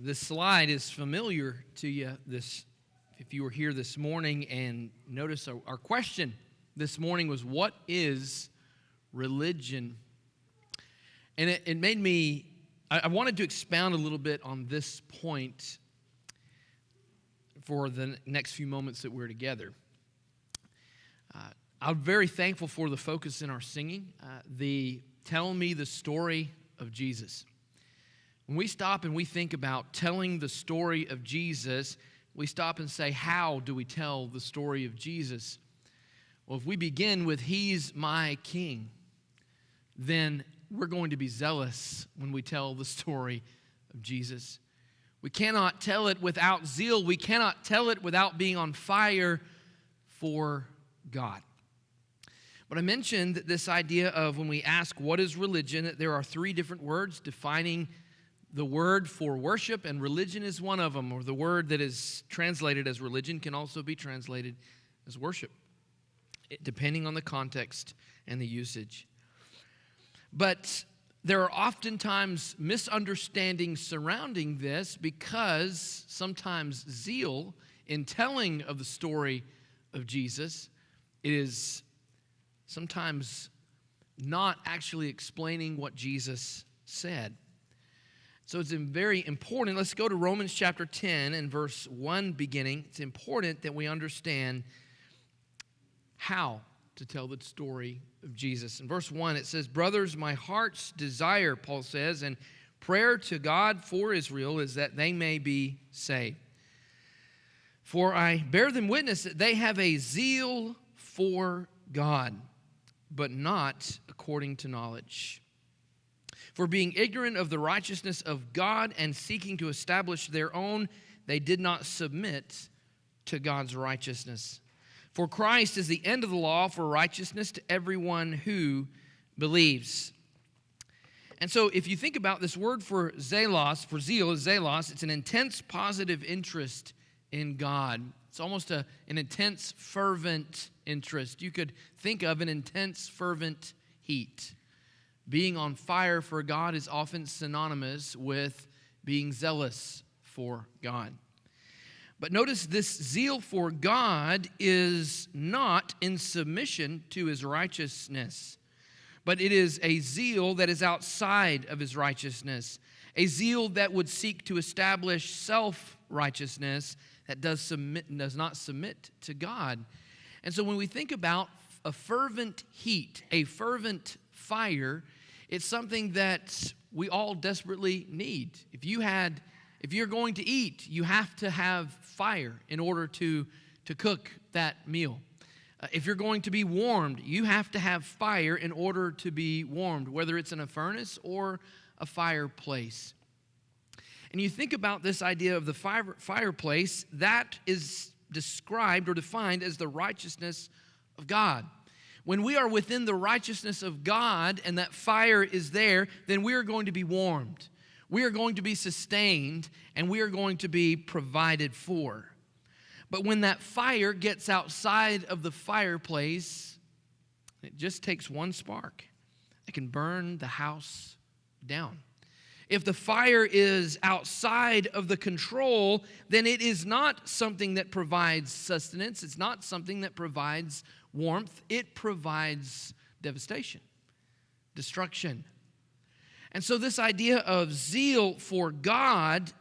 This slide is familiar to you if you were here this morning, and notice our question this morning was, what is religion? And it made me, I wanted to expound a little bit on this point for the next few moments that we're together. I'm very thankful for the focus in our singing, the tell me the story of Jesus. When we stop and we think about telling the story of Jesus, we stop and say, how do we tell the story of Jesus? Well, if we begin with, He's my King, then we're going to be zealous when we tell the story of Jesus. We cannot tell it without zeal. We cannot tell it without being on fire for God. But I mentioned this idea of when we ask what is religion, that there are three different words defining the word for worship, and religion is one of them, or the word that is translated as religion can also be translated as worship, depending on the context and the usage. But there are oftentimes misunderstandings surrounding this, because sometimes zeal in telling of the story of Jesus, it is sometimes not actually explaining what Jesus said. So it's very important. Let's go to Romans chapter 10 and verse 1 beginning. It's important that we understand how to tell the story of Jesus. In verse 1 it says, "Brothers, my heart's desire," Paul says, "and prayer to God for Israel is that they may be saved. For I bear them witness that they have a zeal for God, but not according to knowledge. For being ignorant of the righteousness of God and seeking to establish their own, they did not submit to God's righteousness. For Christ is the end of the law for righteousness to everyone who believes." And so if you think about this word for zelos, for zeal is zelos, it's an intense positive interest in God. It's almost an intense, fervent interest. You could think of an intense, fervent heat. Being on fire for God is often synonymous with being zealous for God. But notice this zeal for God is not in submission to His righteousness, but it is a zeal that is outside of His righteousness, a zeal that would seek to establish self-righteousness that does not submit to God. And so when we think about a fervent heat, a fervent fire, it's something that we all desperately need. If you're going to eat, you have to have fire in order to cook that meal. If you're going to be warmed, you have to have fire in order to be warmed, whether it's in a furnace or a fireplace. And you think about this idea of the fireplace, that is described or defined as the righteousness of God. When we are within the righteousness of God and that fire is there, then we are going to be warmed. We are going to be sustained, and we are going to be provided for. But when that fire gets outside of the fireplace, it just takes one spark. It can burn the house down. If the fire is outside of the control, then it is not something that provides sustenance. It's not something that provides warmth. It provides devastation, destruction. And so this idea of zeal for God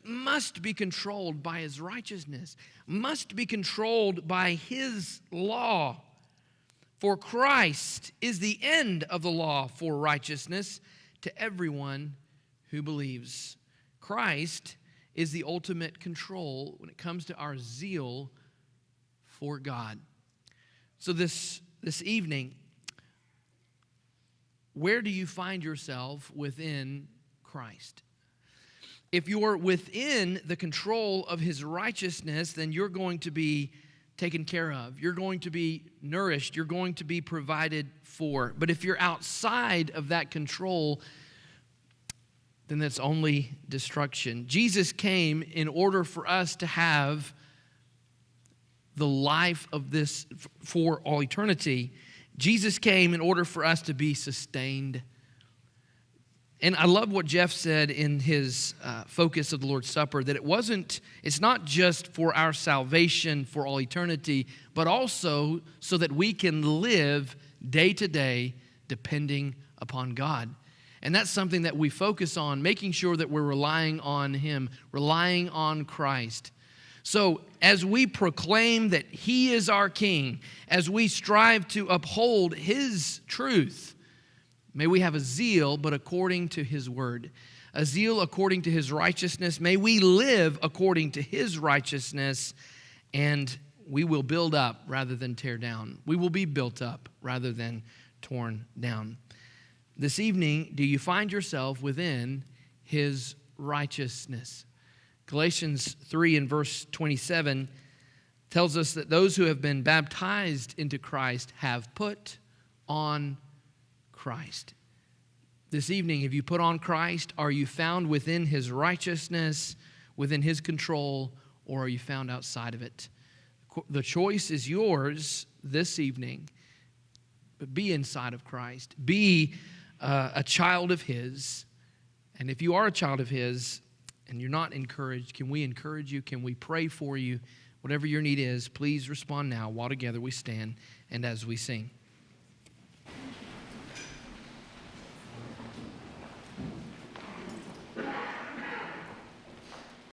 must be controlled by His righteousness, must be controlled by His law. For Christ is the end of the law for righteousness to everyone who believes. Christ is the ultimate control when it comes to our zeal for God. So this evening, where do you find yourself within Christ? If you're within the control of His righteousness, then you're going to be taken care of. You're going to be nourished. You're going to be provided for. But if you're outside of that control, then that's only destruction. Jesus came in order for us to have the life of this for all eternity. Jesus came in order for us to be sustained. And I love what Jeff said in his focus of the Lord's Supper, that it's not just for our salvation for all eternity, but also so that we can live day to day depending upon God. And that's something that we focus on, making sure that we're relying on Him, relying on Christ. So as we proclaim that He is our King, as we strive to uphold His truth, may we have a zeal, but according to His word. A zeal according to His righteousness. May we live according to His righteousness, and we will build up rather than tear down. We will be built up rather than torn down. This evening, do you find yourself within His righteousness? Galatians 3 and verse 27 tells us that those who have been baptized into Christ have put on Christ. This evening, have you put on Christ? Are you found within His righteousness, within His control, or are you found outside of it? The choice is yours this evening, but be inside of Christ. Be a child of His. And if you are a child of His and you're not encouraged, can we encourage you? Can we pray for you? Whatever your need is, please respond now while together we stand and as we sing.